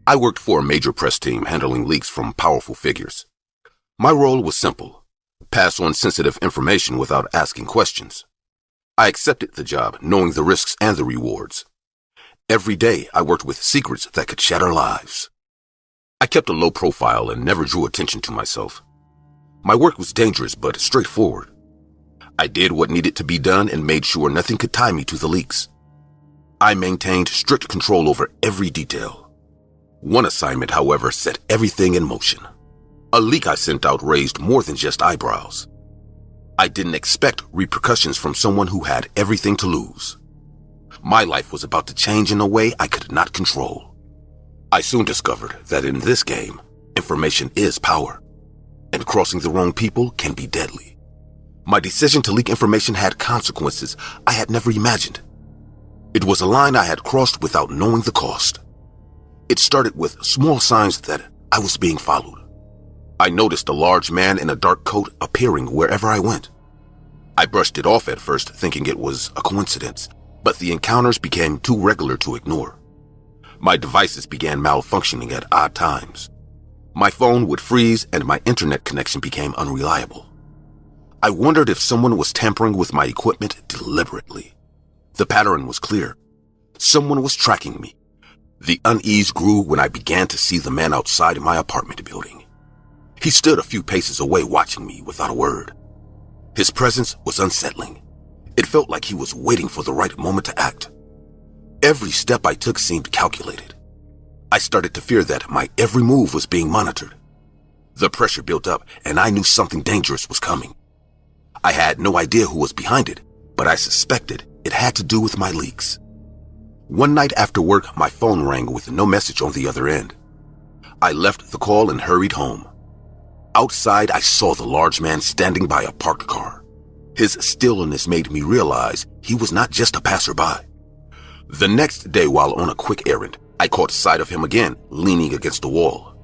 I worked for a major press team handling leaks from powerful figures. My role was simple: pass on sensitive information without asking questions. I accepted the job, knowing the risks and the rewards. Every day, I worked with secrets that could shatter lives. I kept a low profile and never drew attention to myself. My work was dangerous but straightforward. I did what needed to be done and made sure nothing could tie me to the leaks. I maintained strict control over every detail. One assignment, however, set everything in motion. A leak I sent out raised more than just eyebrows. I didn't expect repercussions from someone who had everything to lose. My life was about to change in a way I could not control. I soon discovered that in this game, information is power, and crossing the wrong people can be deadly. My decision to leak information had consequences I had never imagined. It was a line I had crossed without knowing the cost. It started with small signs that I was being followed. I noticed a large man in a dark coat appearing wherever I went. I brushed it off at first, thinking it was a coincidence, but the encounters became too regular to ignore. My devices began malfunctioning at odd times. My phone would freeze and my internet connection became unreliable. I wondered if someone was tampering with my equipment deliberately. The pattern was clear. Someone was tracking me. The unease grew when I began to see the man outside my apartment building. He stood a few paces away watching me without a word. His presence was unsettling. It felt like he was waiting for the right moment to act. Every step I took seemed calculated. I started to fear that my every move was being monitored. The pressure built up and I knew something dangerous was coming. I had no idea who was behind it, but I suspected it had to do with my leaks. One night after work, my phone rang with no message on the other end. I left the call and hurried home. Outside, I saw the large man standing by a parked car. His stillness made me realize he was not just a passerby. The next day, while on a quick errand, I caught sight of him again, leaning against the wall.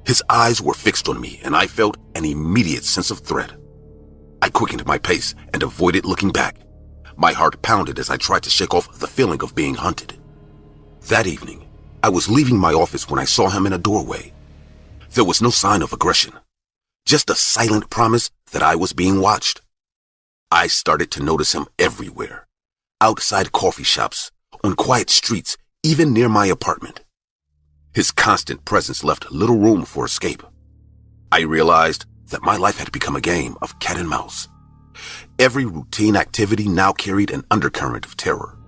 His eyes were fixed on me, and I felt an immediate sense of threat. I quickened my pace and avoided looking back. My heart pounded as I tried to shake off the feeling of being hunted. That evening, I was leaving my office when I saw him in a doorway. There was no sign of aggression, just a silent promise that I was being watched. I started to notice him everywhere, outside coffee shops, on quiet streets, even near my apartment. His constant presence left little room for escape. I realized that my life had become a game of cat and mouse. Every routine activity now carried an undercurrent of terror.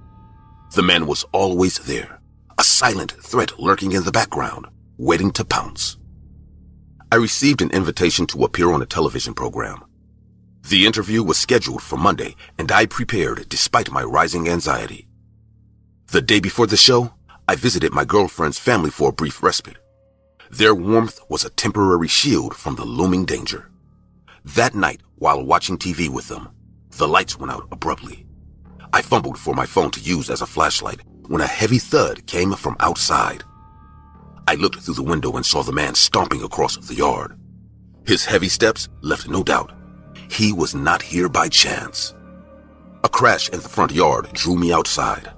The man was always there, a silent threat lurking in the background, waiting to pounce. I received an invitation to appear on a television program. The interview was scheduled for Monday, and I prepared despite my rising anxiety. The day before the show, I visited my girlfriend's family for a brief respite. Their warmth was a temporary shield from the looming danger. That night, while watching TV with them, the lights went out abruptly. I fumbled for my phone to use as a flashlight when a heavy thud came from outside. I looked through the window and saw the man stomping across the yard. His heavy steps left no doubt. He was not here by chance. A crash in the front yard drew me outside.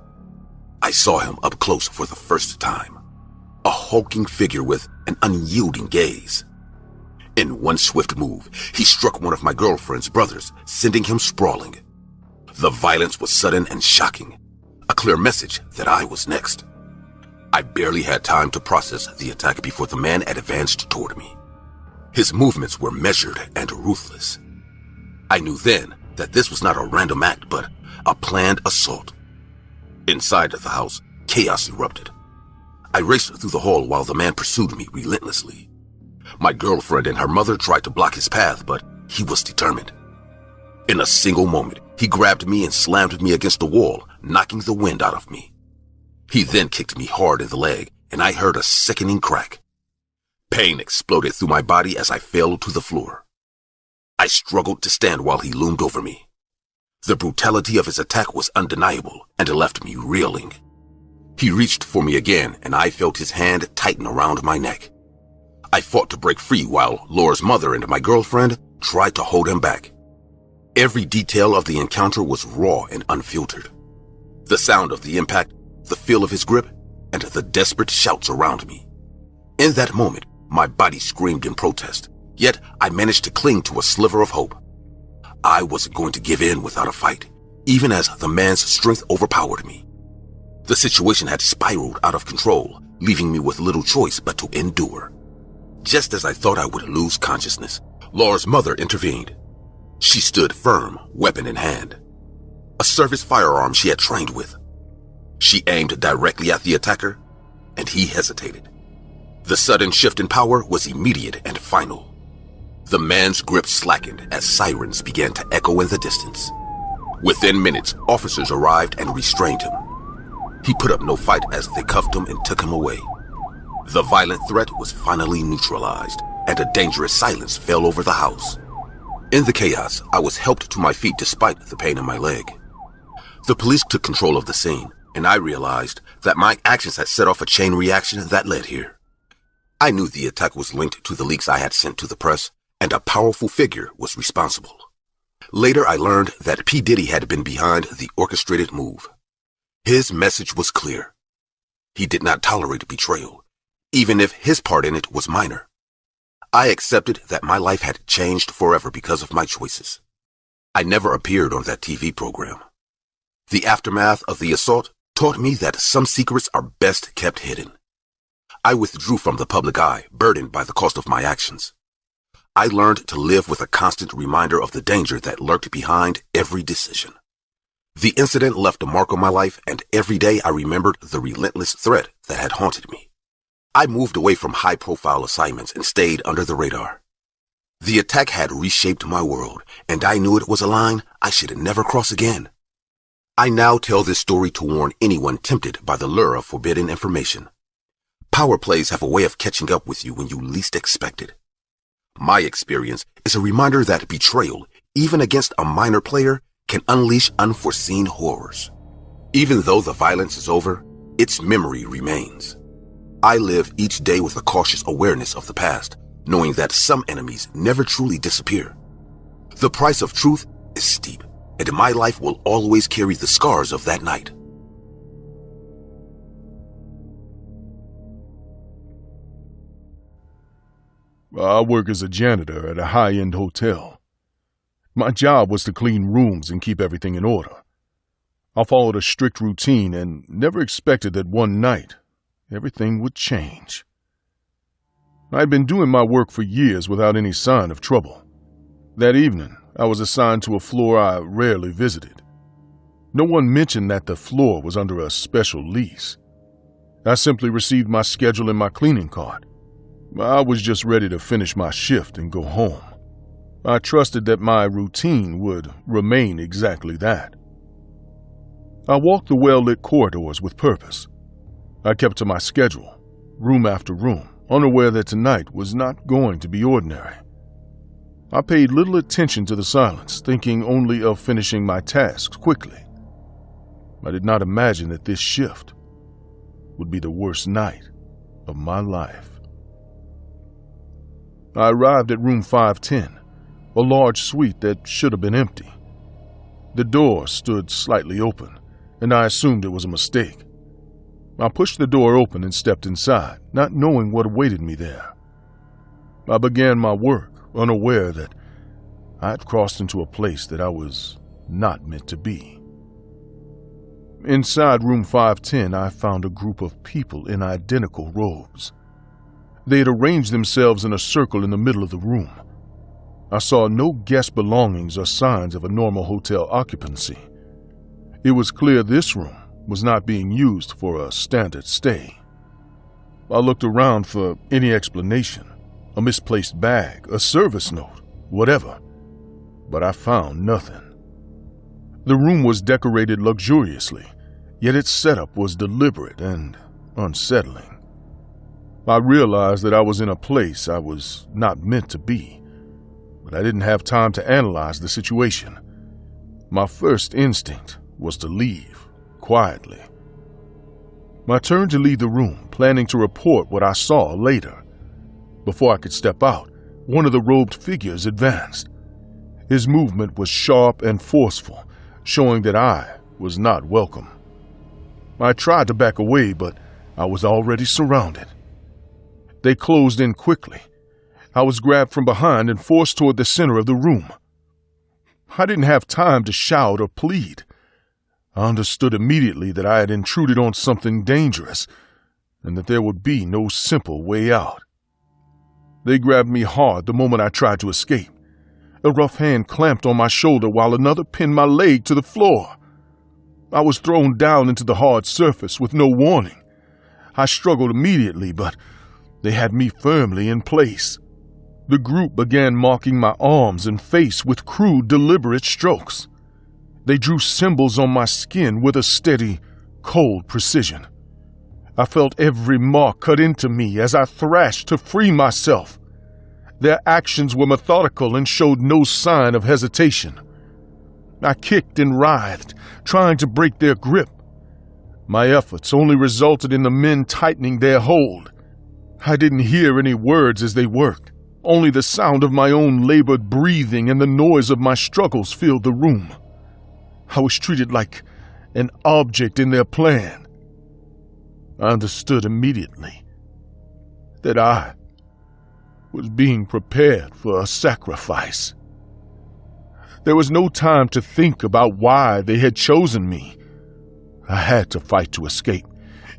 I saw him up close for the first time. A hulking figure with an unyielding gaze. In one swift move, he struck one of my girlfriend's brothers, sending him sprawling. The violence was sudden and shocking, a clear message that I was next. I barely had time to process the attack before the man advanced toward me. His movements were measured and ruthless. I knew then that this was not a random act, but a planned assault. Inside the house, chaos erupted. I raced through the hall while the man pursued me relentlessly. My girlfriend and her mother tried to block his path, but he was determined. In a single moment, he grabbed me and slammed me against the wall, knocking the wind out of me. He then kicked me hard in the leg, and I heard a sickening crack. Pain exploded through my body as I fell to the floor. I struggled to stand while he loomed over me. The brutality of his attack was undeniable and left me reeling. He reached for me again, and I felt his hand tighten around my neck. I fought to break free while Laura's mother and my girlfriend tried to hold him back. Every detail of the encounter was raw and unfiltered. The sound of the impact, the feel of his grip, and the desperate shouts around me. In that moment, my body screamed in protest, yet I managed to cling to a sliver of hope. I wasn't going to give in without a fight, even as the man's strength overpowered me. The situation had spiraled out of control, leaving me with little choice but to endure. Just as I thought I would lose consciousness, Laura's mother intervened. She stood firm, weapon in hand. A service firearm she had trained with. She aimed directly at the attacker, and he hesitated. The sudden shift in power was immediate and final. The man's grip slackened as sirens began to echo in the distance. Within minutes, officers arrived and restrained him. He put up no fight as they cuffed him and took him away. The violent threat was finally neutralized, and a dangerous silence fell over the house. In the chaos, I was helped to my feet despite the pain in my leg. The police took control of the scene, and I realized that my actions had set off a chain reaction that led here. I knew the attack was linked to the leaks I had sent to the press, and a powerful figure was responsible. Later, I learned that P. Diddy had been behind the orchestrated move. His message was clear. He did not tolerate betrayal, even if his part in it was minor. I accepted that my life had changed forever because of my choices. I never appeared on that TV program. The aftermath of the assault taught me that some secrets are best kept hidden. I withdrew from the public eye, burdened by the cost of my actions. I learned to live with a constant reminder of the danger that lurked behind every decision. The incident left a mark on my life, and every day I remembered the relentless threat that had haunted me. I moved away from high-profile assignments and stayed under the radar. The attack had reshaped my world, and I knew it was a line I should never cross again. I now tell this story to warn anyone tempted by the lure of forbidden information. Power plays have a way of catching up with you when you least expect it. My experience is a reminder that betrayal, even against a minor player, can unleash unforeseen horrors. Even though the violence is over, its memory remains. I live each day with a cautious awareness of the past, knowing that some enemies never truly disappear. The price of truth is steep, and my life will always carry the scars of that night. I work as a janitor at a high-end hotel. My job was to clean rooms and keep everything in order. I followed a strict routine and never expected that one night everything would change. I had been doing my work for years without any sign of trouble. That evening, I was assigned to a floor I rarely visited. No one mentioned that the floor was under a special lease. I simply received my schedule in my cleaning cart. I was just ready to finish my shift and go home. I trusted that my routine would remain exactly that. I walked the well-lit corridors with purpose. I kept to my schedule, room after room, unaware that tonight was not going to be ordinary. I paid little attention to the silence, thinking only of finishing my tasks quickly. I did not imagine that this shift would be the worst night of my life. I arrived at room 510, a large suite that should have been empty. The door stood slightly open, and I assumed it was a mistake. I pushed the door open and stepped inside, not knowing what awaited me there. I began my work, unaware that I had crossed into a place that I was not meant to be. Inside room 510, I found a group of people in identical robes. They had arranged themselves in a circle in the middle of the room. I saw no guest belongings or signs of a normal hotel occupancy. It was clear this room was not being used for a standard stay. I looked around for any explanation, a misplaced bag, a service note, whatever, but I found nothing. The room was decorated luxuriously, yet its setup was deliberate and unsettling. I realized that I was in a place I was not meant to be, but I didn't have time to analyze the situation. My first instinct was to leave, quietly. I turned to leave the room, planning to report what I saw later. Before I could step out, one of the robed figures advanced. His movement was sharp and forceful, showing that I was not welcome. I tried to back away, but I was already surrounded. They closed in quickly. I was grabbed from behind and forced toward the center of the room. I didn't have time to shout or plead. I understood immediately that I had intruded on something dangerous and that there would be no simple way out. They grabbed me hard the moment I tried to escape. A rough hand clamped on my shoulder while another pinned my leg to the floor. I was thrown down into the hard surface with no warning. I struggled immediately, but they had me firmly in place. The group began marking my arms and face with crude, deliberate strokes. They drew symbols on my skin with a steady, cold precision. I felt every mark cut into me as I thrashed to free myself. Their actions were methodical and showed no sign of hesitation. I kicked and writhed, trying to break their grip. My efforts only resulted in the men tightening their hold. I didn't hear any words as they worked. Only the sound of my own labored breathing and the noise of my struggles filled the room. I was treated like an object in their plan. I understood immediately that I was being prepared for a sacrifice. There was no time to think about why they had chosen me. I had to fight to escape,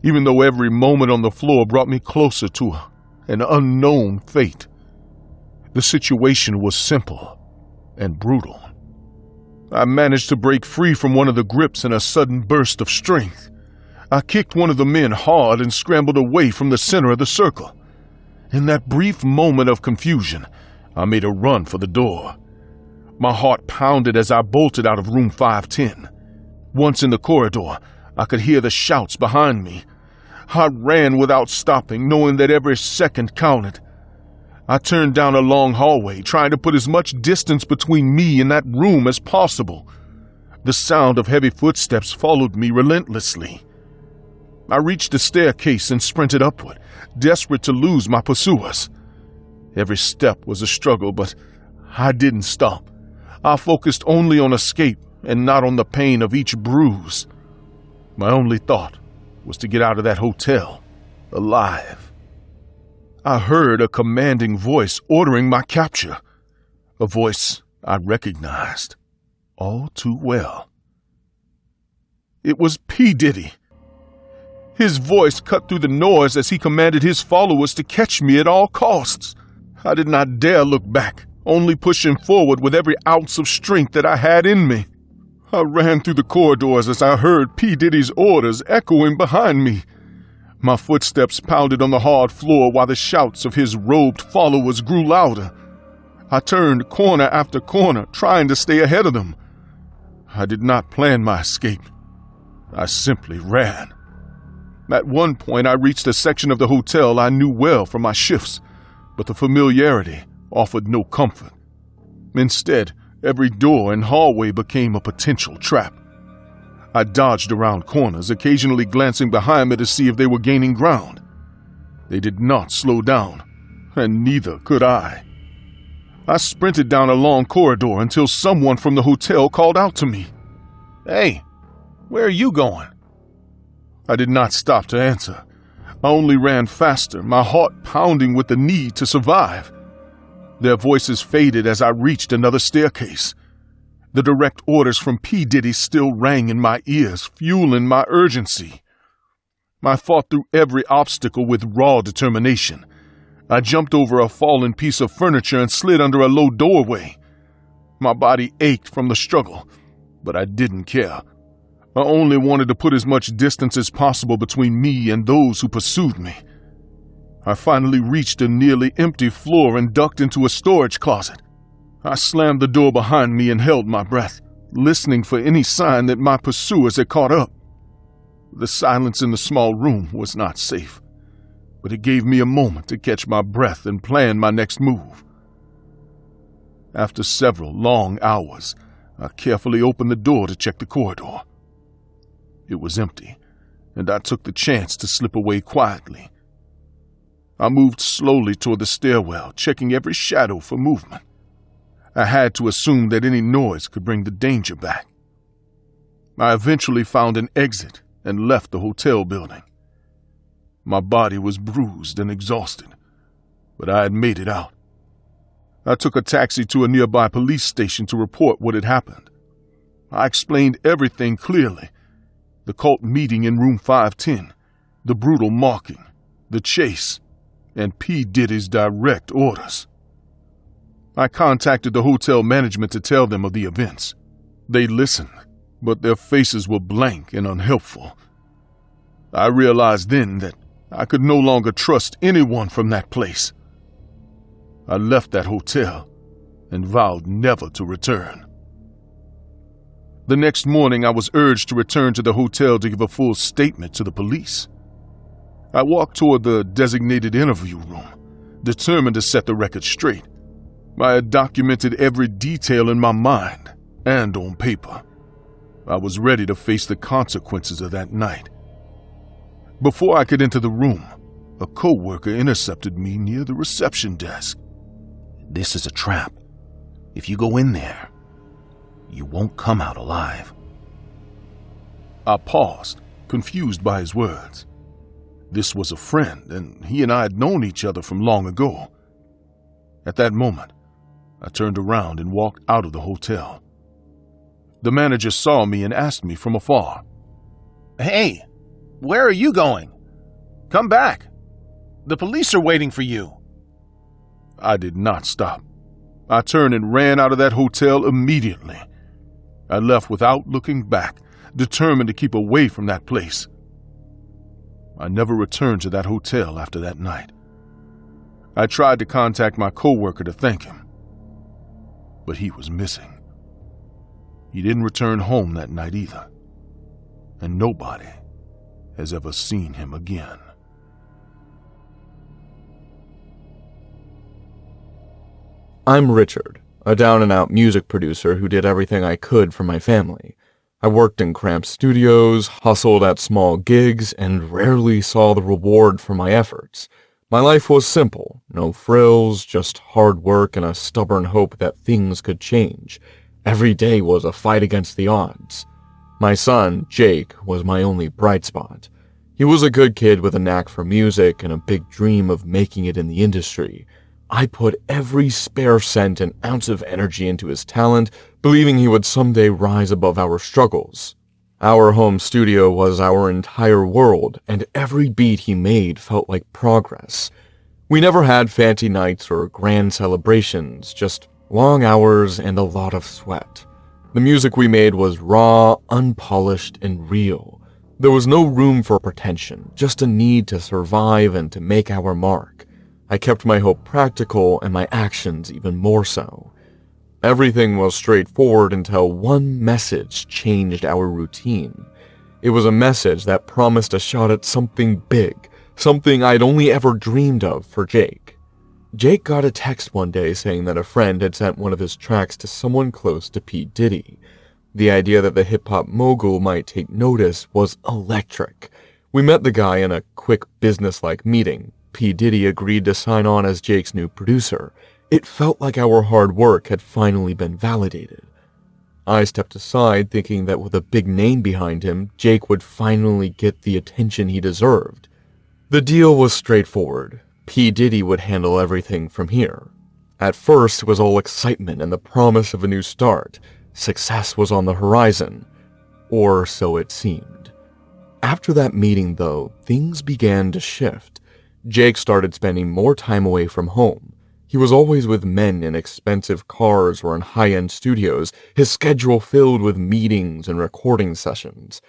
even though every moment on the floor brought me closer to an unknown fate. The situation was simple and brutal. I managed to break free from one of the grips in a sudden burst of strength. I kicked one of the men hard and scrambled away from the center of the circle. In that brief moment of confusion, I made a run for the door. My heart pounded as I bolted out of room 510. Once in the corridor, I could hear the shouts behind me. I ran without stopping, knowing that every second counted. I turned down a long hallway, trying to put as much distance between me and that room as possible. The sound of heavy footsteps followed me relentlessly. I reached the staircase and sprinted upward, desperate to lose my pursuers. Every step was a struggle, but I didn't stop. I focused only on escape and not on the pain of each bruise. My only thought was to get out of that hotel alive. I heard a commanding voice ordering my capture, a voice I recognized all too well. It was P. Diddy. His voice cut through the noise as he commanded his followers to catch me at all costs. I did not dare look back, only pushing forward with every ounce of strength that I had in me. I ran through the corridors as I heard P. Diddy's orders echoing behind me. My footsteps pounded on the hard floor while the shouts of his robed followers grew louder. I turned corner after corner, trying to stay ahead of them. I did not plan my escape. I simply ran. At one point, I reached a section of the hotel I knew well from my shifts, but the familiarity offered no comfort. Instead, every door and hallway became a potential trap. I dodged around corners, occasionally glancing behind me to see if they were gaining ground. They did not slow down, and neither could I. I sprinted down a long corridor until someone from the hotel called out to me. "Hey, where are you going?" I did not stop to answer. I only ran faster, my heart pounding with the need to survive. Their voices faded as I reached another staircase. The direct orders from P. Diddy still rang in my ears, fueling my urgency. I fought through every obstacle with raw determination. I jumped over a fallen piece of furniture and slid under a low doorway. My body ached from the struggle, but I didn't care. I only wanted to put as much distance as possible between me and those who pursued me. I finally reached a nearly empty floor and ducked into a storage closet. I slammed the door behind me and held my breath, listening for any sign that my pursuers had caught up. The silence in the small room was not safe, but it gave me a moment to catch my breath and plan my next move. After several long hours, I carefully opened the door to check the corridor. It was empty, and I took the chance to slip away quietly. I moved slowly toward the stairwell, checking every shadow for movement. I had to assume that any noise could bring the danger back. I eventually found an exit and left the hotel building. My body was bruised and exhausted, but I had made it out. I took a taxi to a nearby police station to report what had happened. I explained everything clearly. The cult meeting in room 510, the brutal marking, the chase, and P. Diddy's direct orders. I contacted the hotel management to tell them of the events. They listened, but their faces were blank and unhelpful. I realized then that I could no longer trust anyone from that place. I left that hotel and vowed never to return. The next morning, I was urged to return to the hotel to give a full statement to the police. I walked toward the designated interview room, determined to set the record straight. I had documented every detail in my mind and on paper. I was ready to face the consequences of that night. Before I could enter the room, a co-worker intercepted me near the reception desk. "This is a trap. If you go in there, you won't come out alive." I paused, confused by his words. This was a friend, and he and I had known each other from long ago. At that moment, I turned around and walked out of the hotel. The manager saw me and asked me from afar, "Hey, where are you going? Come back. The police are waiting for you." I did not stop. I turned and ran out of that hotel immediately. I left without looking back, determined to keep away from that place. I never returned to that hotel after that night. I tried to contact my coworker to thank him, but he was missing. He didn't return home that night either, and nobody has ever seen him again. I'm Richard, a down-and-out music producer who did everything I could for my family. I worked in cramped studios, hustled at small gigs, and rarely saw the reward for my efforts. My life was simple, no frills, just hard work and a stubborn hope that things could change. Every day was a fight against the odds. My son, Jake, was my only bright spot. He was a good kid with a knack for music and a big dream of making it in the industry. I put every spare cent and ounce of energy into his talent, believing he would someday rise above our struggles. Our home studio was our entire world, and every beat he made felt like progress. We never had fancy nights or grand celebrations, just long hours and a lot of sweat. The music we made was raw, unpolished, and real. There was no room for pretension, just a need to survive and to make our mark. I kept my hope practical and my actions even more so. Everything was straightforward until one message changed our routine. It was a message that promised a shot at something big, something I'd only ever dreamed of for Jake. Jake got a text one day saying that a friend had sent one of his tracks to someone close to P. Diddy. The idea that the hip-hop mogul might take notice was electric. We met the guy in a quick business-like meeting. P. Diddy agreed to sign on as Jake's new producer. It felt like our hard work had finally been validated. I stepped aside, thinking that with a big name behind him, Jake would finally get the attention he deserved. The deal was straightforward. P. Diddy would handle everything from here. At first, it was all excitement and the promise of a new start. Success was on the horizon. Or so it seemed. After that meeting, though, things began to shift. Jake started spending more time away from home. He was always with men in expensive cars or in high-end studios, his schedule filled with meetings and recording sessions.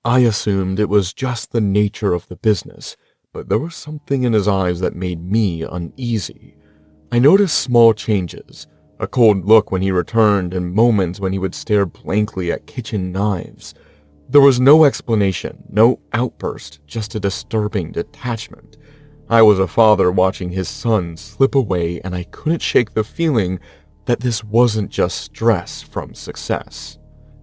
I assumed it was just the nature of the business, but there was something in his eyes that made me uneasy. I noticed small changes, a cold look when he returned and moments when he would stare blankly at kitchen knives. There was no explanation, no outburst, just a disturbing detachment. I was a father watching his son slip away, and I couldn't shake the feeling that this wasn't just stress from success.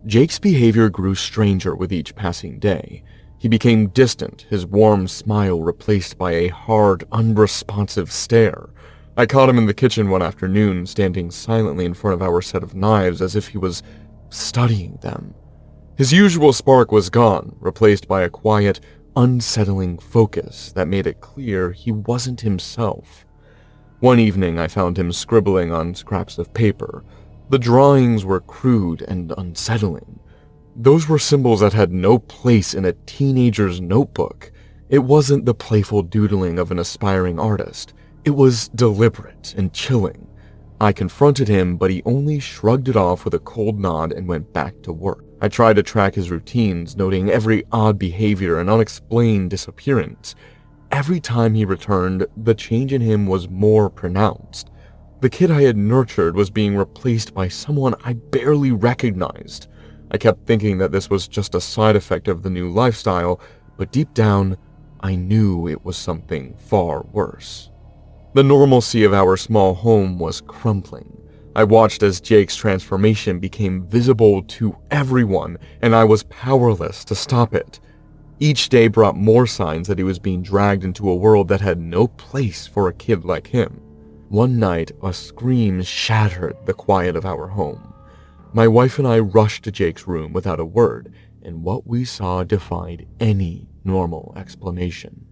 Jake's behavior grew stranger with each passing day. He became distant, his warm smile replaced by a hard, unresponsive stare. I caught him in the kitchen one afternoon, standing silently in front of our set of knives as if he was studying them. His usual spark was gone, replaced by a quiet, unsettling focus that made it clear he wasn't himself. One evening I found him scribbling on scraps of paper. The drawings were crude and unsettling. Those were symbols that had no place in a teenager's notebook. It wasn't the playful doodling of an aspiring artist. It was deliberate and chilling. I confronted him, but he only shrugged it off with a cold nod and went back to work. I tried to track his routines, noting every odd behavior and unexplained disappearance. Every time he returned, the change in him was more pronounced. The kid I had nurtured was being replaced by someone I barely recognized. I kept thinking that this was just a side effect of the new lifestyle, but deep down, I knew it was something far worse. The normalcy of our small home was crumbling. I watched as Jake's transformation became visible to everyone, and I was powerless to stop it. Each day brought more signs that he was being dragged into a world that had no place for a kid like him. One night, a scream shattered the quiet of our home. My wife and I rushed to Jake's room without a word, and what we saw defied any normal explanation.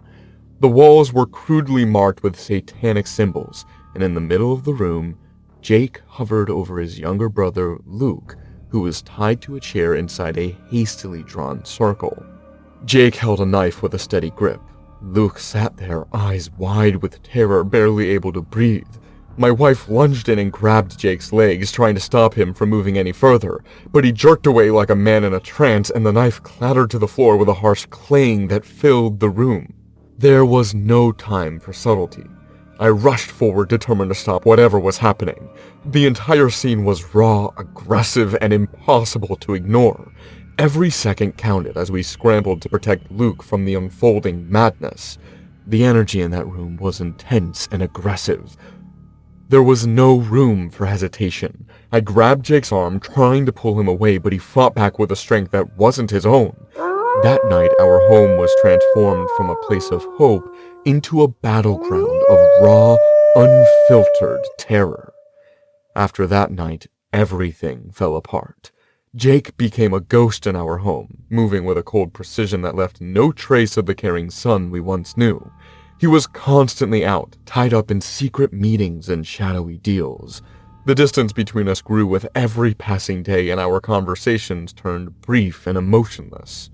The walls were crudely marked with satanic symbols, and in the middle of the room, Jake hovered over his younger brother, Luke, who was tied to a chair inside a hastily drawn circle. Jake held a knife with a steady grip. Luke sat there, eyes wide with terror, barely able to breathe. My wife lunged in and grabbed Jake's legs, trying to stop him from moving any further, but he jerked away like a man in a trance, and the knife clattered to the floor with a harsh clang that filled the room. There was no time for subtlety. I rushed forward, determined to stop whatever was happening. The entire scene was raw, aggressive, and impossible to ignore. Every second counted as we scrambled to protect Luke from the unfolding madness. The energy in that room was intense and aggressive. There was no room for hesitation. I grabbed Jake's arm, trying to pull him away, but he fought back with a strength that wasn't his own. That night, our home was transformed from a place of hope into a battleground of raw, unfiltered terror. After that night, everything fell apart. Jake became a ghost in our home, moving with a cold precision that left no trace of the caring son we once knew. He was constantly out, tied up in secret meetings and shadowy deals. The distance between us grew with every passing day, and our conversations turned brief and emotionless.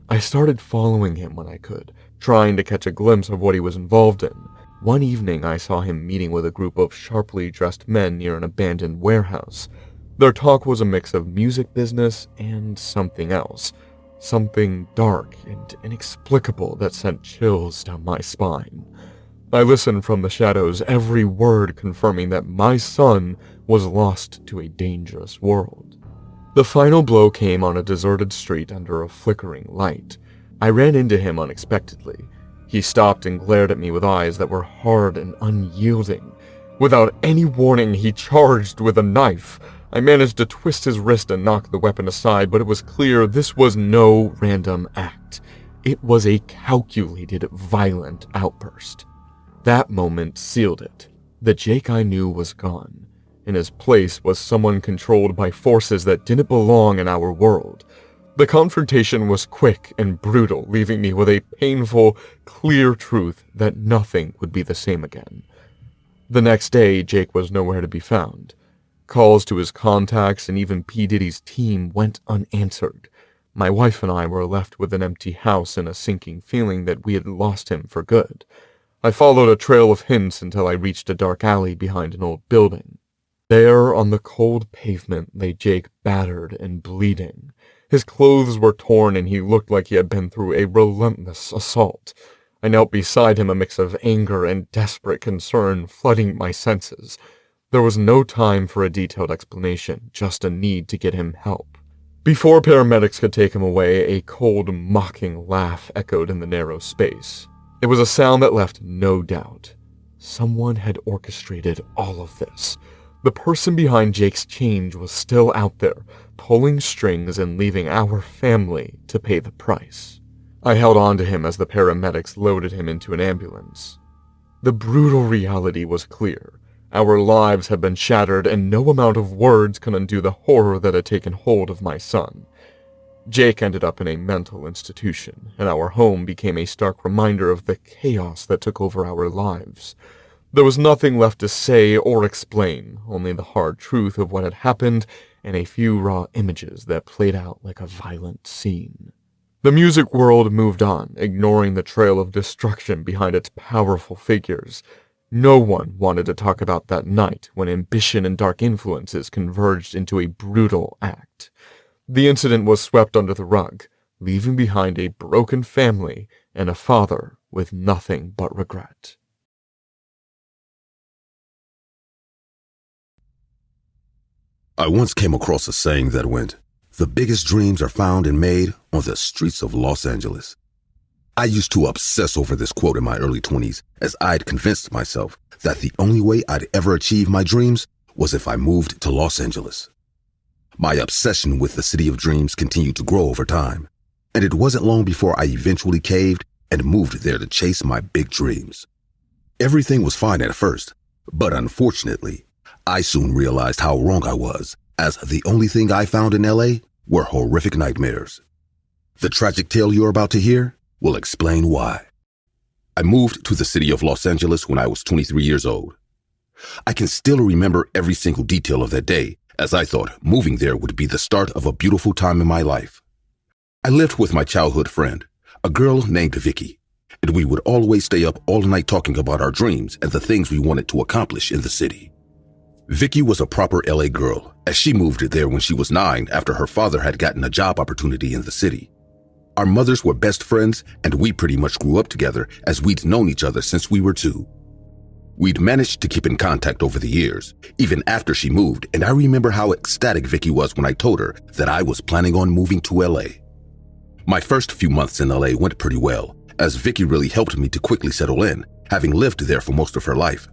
I started following him when I could, trying to catch a glimpse of what he was involved in. One evening I saw him meeting with a group of sharply dressed men near an abandoned warehouse. Their talk was a mix of music business and something else. Something dark and inexplicable that sent chills down my spine. I listened from the shadows, every word confirming that my son was lost to a dangerous world. The final blow came on a deserted street under a flickering light. I ran into him unexpectedly. He stopped and glared at me with eyes that were hard and unyielding. Without any warning, he charged with a knife. I managed to twist his wrist and knock the weapon aside, but it was clear this was no random act. It was a calculated, violent outburst. That moment sealed it. The Jake I knew was gone. In his place was someone controlled by forces that didn't belong in our world. The confrontation was quick and brutal, leaving me with a painful, clear truth that nothing would be the same again. The next day, Jake was nowhere to be found. Calls to his contacts and even P. Diddy's team went unanswered. My wife and I were left with an empty house and a sinking feeling that we had lost him for good. I followed a trail of hints until I reached a dark alley behind an old building. There, on the cold pavement, lay Jake battered and bleeding. His clothes were torn and he looked like he had been through a relentless assault. I knelt beside him, a mix of anger and desperate concern flooding my senses. There was no time for a detailed explanation, just a need to get him help. Before paramedics could take him away, a cold, mocking laugh echoed in the narrow space. It was a sound that left no doubt. Someone had orchestrated all of this. The person behind Jake's change was still out there, pulling strings and leaving our family to pay the price. I held on to him as the paramedics loaded him into an ambulance. The brutal reality was clear. Our lives had been shattered, and no amount of words could undo the horror that had taken hold of my son. Jake ended up in a mental institution, and our home became a stark reminder of the chaos that took over our lives. There was nothing left to say or explain, only the hard truth of what had happened and a few raw images that played out like a violent scene. The music world moved on, ignoring the trail of destruction behind its powerful figures. No one wanted to talk about that night when ambition and dark influences converged into a brutal act. The incident was swept under the rug, leaving behind a broken family and a father with nothing but regret. I once came across a saying that went, "The biggest dreams are found and made on the streets of Los Angeles." I used to obsess over this quote in my early 20s, as I'd convinced myself that the only way I'd ever achieve my dreams was if I moved to Los Angeles. My obsession with the city of dreams continued to grow over time, and it wasn't long before I eventually caved and moved there to chase my big dreams. Everything was fine at first, but unfortunately, I soon realized how wrong I was, as the only thing I found in LA were horrific nightmares. The tragic tale you're about to hear will explain why. I moved to the city of Los Angeles when I was 23 years old. I can still remember every single detail of that day, as I thought moving there would be the start of a beautiful time in my life. I lived with my childhood friend, a girl named Vicki, and we would always stay up all night talking about our dreams and the things we wanted to accomplish in the city. Vicki was a proper LA girl, as she moved there when she was 9 after her father had gotten a job opportunity in the city. Our mothers were best friends, and we pretty much grew up together as we'd known each other since we were 2. We'd managed to keep in contact over the years, even after she moved, and I remember how ecstatic Vicki was when I told her that I was planning on moving to LA. My first few months in LA went pretty well, as Vicki really helped me to quickly settle in, having lived there for most of her life.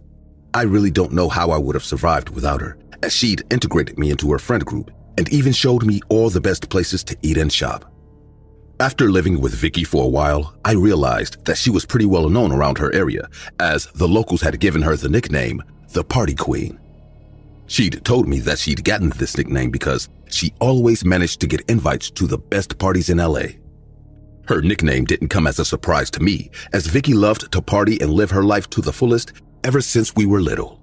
I really don't know how I would have survived without her, as she'd integrated me into her friend group and even showed me all the best places to eat and shop. After living with Vicki for a while, I realized that she was pretty well known around her area, as the locals had given her the nickname, the Party Queen. She'd told me that she'd gotten this nickname because she always managed to get invites to the best parties in LA. Her nickname didn't come as a surprise to me, as Vicki loved to party and live her life to the fullest ever since we were little.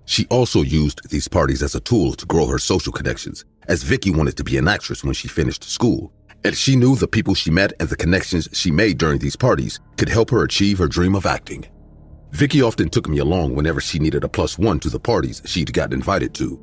She also used these parties as a tool to grow her social connections, as Vicki wanted to be an actress when she finished school, and she knew the people she met and the connections she made during these parties could help her achieve her dream of acting. Vicki often took me along whenever she needed a +1 to the parties she'd gotten invited to.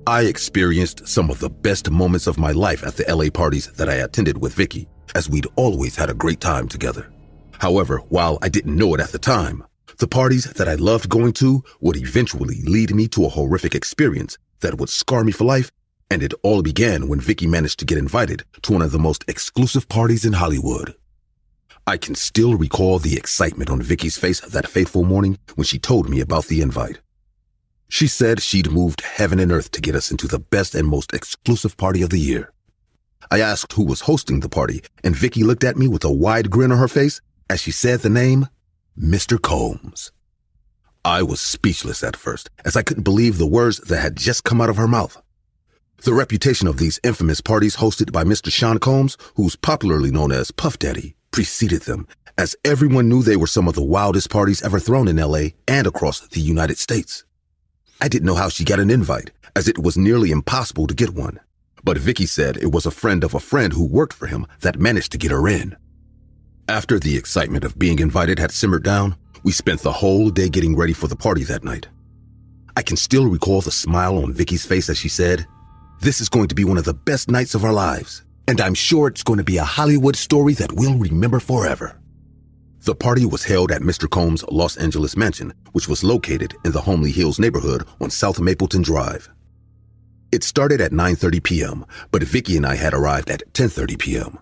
I experienced some of the best moments of my life at the LA parties that I attended with Vicki, as we'd always had a great time together. However, while I didn't know it at the time, the parties that I loved going to would eventually lead me to a horrific experience that would scar me for life, and it all began when Vicki managed to get invited to one of the most exclusive parties in Hollywood. I can still recall the excitement on Vicki's face that fateful morning when she told me about the invite. She said she'd moved heaven and earth to get us into the best and most exclusive party of the year. I asked who was hosting the party, and Vicki looked at me with a wide grin on her face as she said the name, Mr. Combs. I was speechless at first, as I couldn't believe the words that had just come out of her mouth. The reputation of these infamous parties hosted by Mr. Sean Combs, who's popularly known as Puff Daddy, preceded them, as everyone knew they were some of the wildest parties ever thrown in LA and across the United States. I didn't know how she got an invite, as it was nearly impossible to get one, but Vicki said it was a friend of a friend who worked for him that managed to get her in. After the excitement of being invited had simmered down, we spent the whole day getting ready for the party that night. I can still recall the smile on Vicki's face as she said, "This is going to be one of the best nights of our lives, and I'm sure it's going to be a Hollywood story that we'll remember forever." The party was held at Mr. Combs' Los Angeles mansion, which was located in the Homely Hills neighborhood on South Mapleton Drive. It started at 9:30 p.m., but Vicki and I had arrived at 10:30 p.m.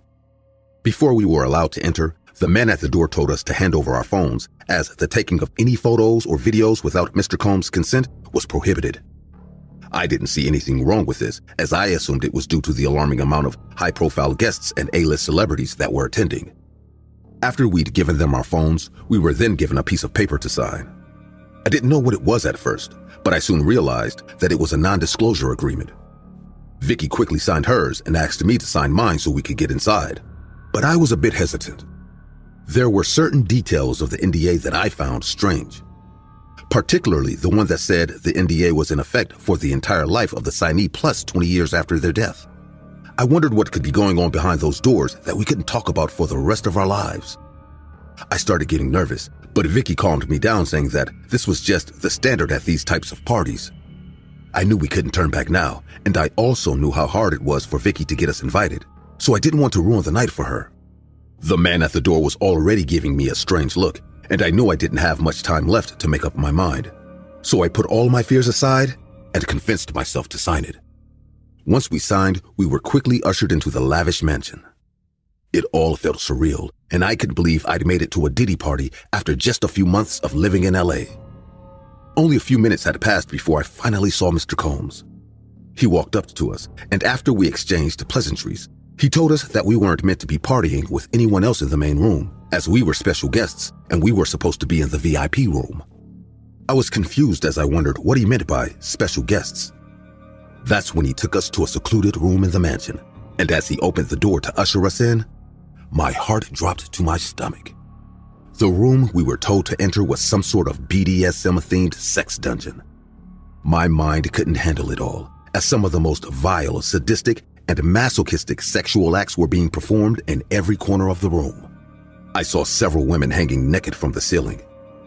Before we were allowed to enter, the man at the door told us to hand over our phones, as the taking of any photos or videos without Mr. Combs' consent was prohibited. I didn't see anything wrong with this, as I assumed it was due to the alarming amount of high-profile guests and A-list celebrities that were attending. After we'd given them our phones, we were then given a piece of paper to sign. I didn't know what it was at first, but I soon realized that it was a non-disclosure agreement. Vicki quickly signed hers and asked me to sign mine so we could get inside, but I was a bit hesitant. There were certain details of the NDA that I found strange. particularly the one that said the NDA was in effect for the entire life of the signee plus 20 years after their death. I wondered what could be going on behind those doors that we couldn't talk about for the rest of our lives. I started getting nervous, but Vicki calmed me down, saying that this was just the standard at these types of parties. I knew we couldn't turn back now, and I also knew how hard it was for Vicki to get us invited, so I didn't want to ruin the night for her. The man at the door was already giving me a strange look, and I knew I didn't have much time left to make up my mind. So I put all my fears aside and convinced myself to sign it. Once we signed, we were quickly ushered into the lavish mansion. It all felt surreal, and I couldn't believe I'd made it to a Diddy party after just a few months of living in LA. Only a few minutes had passed before I finally saw Mr. Combs. He walked up to us, and after we exchanged pleasantries, he told us that we weren't meant to be partying with anyone else in the main room, as we were special guests and we were supposed to be in the VIP room. I was confused as I wondered what he meant by special guests. That's when he took us to a secluded room in the mansion, and as he opened the door to usher us in, my heart dropped to my stomach. The room we were told to enter was some sort of BDSM-themed sex dungeon. My mind couldn't handle it all, as some of the most vile, sadistic, and masochistic sexual acts were being performed in every corner of the room. I saw several women hanging naked from the ceiling.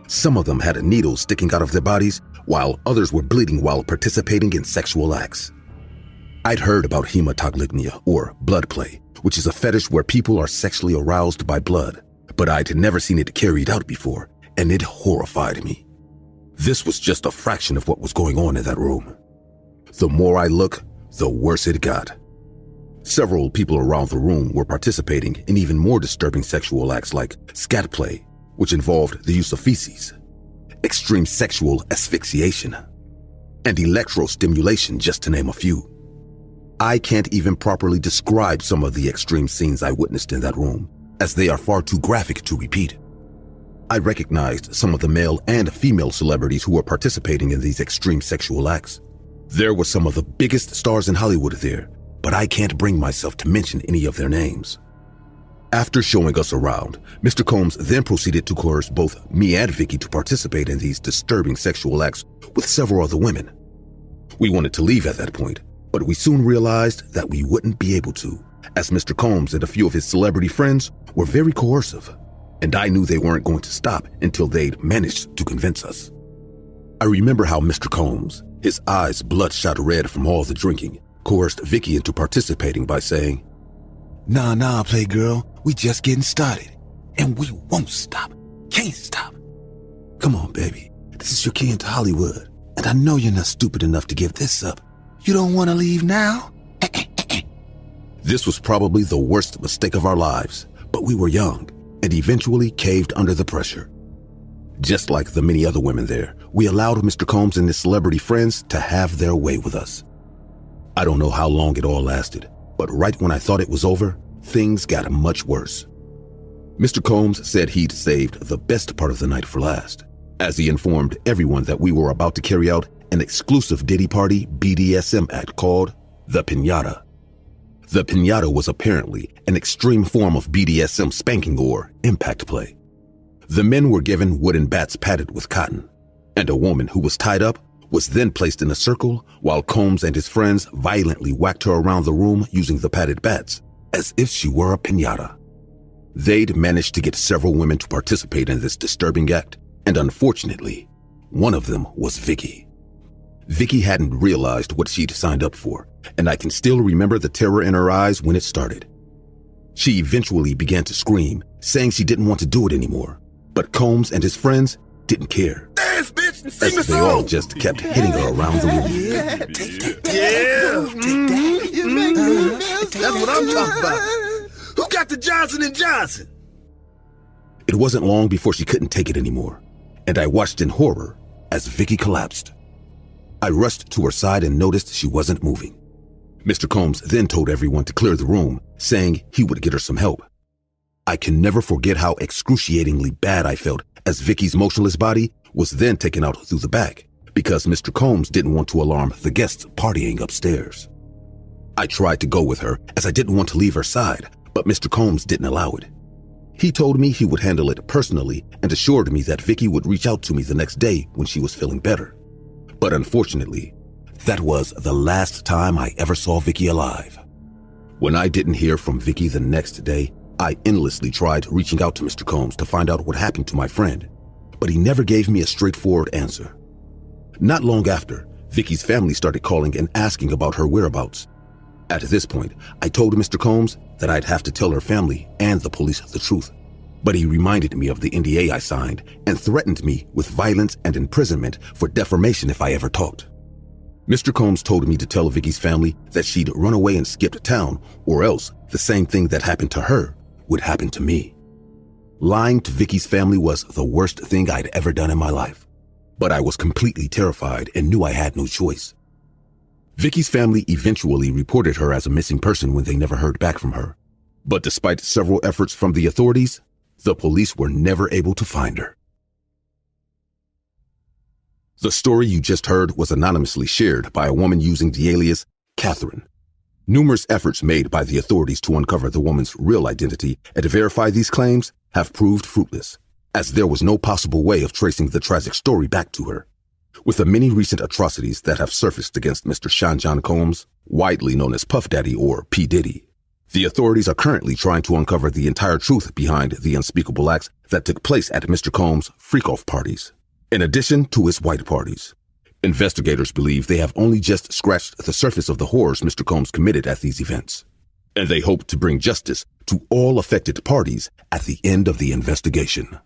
Some of them had needles sticking out of their bodies, while others were bleeding while participating in sexual acts. I'd heard about hematoglypnia, or blood play, which is a fetish where people are sexually aroused by blood, but I'd never seen it carried out before, and it horrified me. This was just a fraction of what was going on in that room. The more I looked, the worse it got. Several people around the room were participating in even more disturbing sexual acts like scat play, which involved the use of feces, extreme sexual asphyxiation, and electrostimulation, just to name a few. I can't even properly describe some of the extreme scenes I witnessed in that room, as they are far too graphic to repeat. I recognized some of the male and female celebrities who were participating in these extreme sexual acts. There were some of the biggest stars in Hollywood there, but I can't bring myself to mention any of their names. After showing us around, Mr. Combs then proceeded to coerce both me and Vicki to participate in these disturbing sexual acts with several other women. We wanted to leave at that point, but we soon realized that we wouldn't be able to, as Mr. Combs and a few of his celebrity friends were very coercive, and I knew they weren't going to stop until they'd managed to convince us. I remember how Mr. Combs, his eyes bloodshot red from all the drinking, coerced Vicki into participating by saying, Nah, Playgirl, we just getting started, and we won't stop, can't stop. Come on, baby, this is your key into Hollywood, and I know you're not stupid enough to give this up. You don't want to leave now? This was probably the worst mistake of our lives, but we were young and eventually caved under the pressure. Just like the many other women there, we allowed Mr. Combs and his celebrity friends to have their way with us. I don't know how long it all lasted, but right when I thought it was over, things got much worse. Mr. Combs said he'd saved the best part of the night for last, as he informed everyone that we were about to carry out an exclusive Diddy Party BDSM act called the Piñata. The Piñata was apparently an extreme form of BDSM spanking or impact play. The men were given wooden bats padded with cotton, and a woman who was tied up was then placed in a circle while Combs and his friends violently whacked her around the room using the padded bats, as if she were a piñata. They'd managed to get several women to participate in this disturbing act, and unfortunately, one of them was Vicki. Vicki hadn't realized what she'd signed up for, and I can still remember the terror in her eyes when it started. She eventually began to scream, saying she didn't want to do it anymore, but Combs and his friends didn't care, Dance, bitch, and sing the as they all song. just kept hitting her around the room. That's what I'm talking about. Who got the Johnson & Johnson? It wasn't long before she couldn't take it anymore, and I watched in horror as Vicki collapsed. I rushed to her side and noticed she wasn't moving. Mr. Combs then told everyone to clear the room, saying he would get her some help. I can never forget how excruciatingly bad I felt as Vicki's motionless body was then taken out through the back, because Mr. Combs didn't want to alarm the guests partying upstairs. I tried to go with her as I didn't want to leave her side, but Mr. Combs didn't allow it. He told me he would handle it personally and assured me that Vicki would reach out to me the next day when she was feeling better. But unfortunately, that was the last time I ever saw Vicki alive. When I didn't hear from Vicki the next day, I endlessly tried reaching out to Mr. Combs to find out what happened to my friend, but he never gave me a straightforward answer. Not long after, Vicki's family started calling and asking about her whereabouts. At this point, I told Mr. Combs that I'd have to tell her family and the police the truth, but he reminded me of the NDA I signed and threatened me with violence and imprisonment for defamation if I ever talked. Mr. Combs told me to tell Vicki's family that she'd run away and skipped town, or else the same thing that happened to her would happen to me. Lying to Vicki's family was the worst thing I'd ever done in my life, but I was completely terrified and knew I had no choice. Vicki's family eventually reported her as a missing person when they never heard back from her, but despite several efforts from the authorities, the police were never able to find her. The story you just heard was anonymously shared by a woman using the alias Catherine. Numerous efforts made by the authorities to uncover the woman's real identity and to verify these claims have proved fruitless, as there was no possible way of tracing the tragic story back to her. With the many recent atrocities that have surfaced against Mr. Sean John Combs, widely known as Puff Daddy or P. Diddy, the authorities are currently trying to uncover the entire truth behind the unspeakable acts that took place at Mr. Combs' freak-off parties, in addition to his white parties. Investigators believe they have only just scratched the surface of the horrors Mr. Combs committed at these events, and they hope to bring justice to all affected parties at the end of the investigation.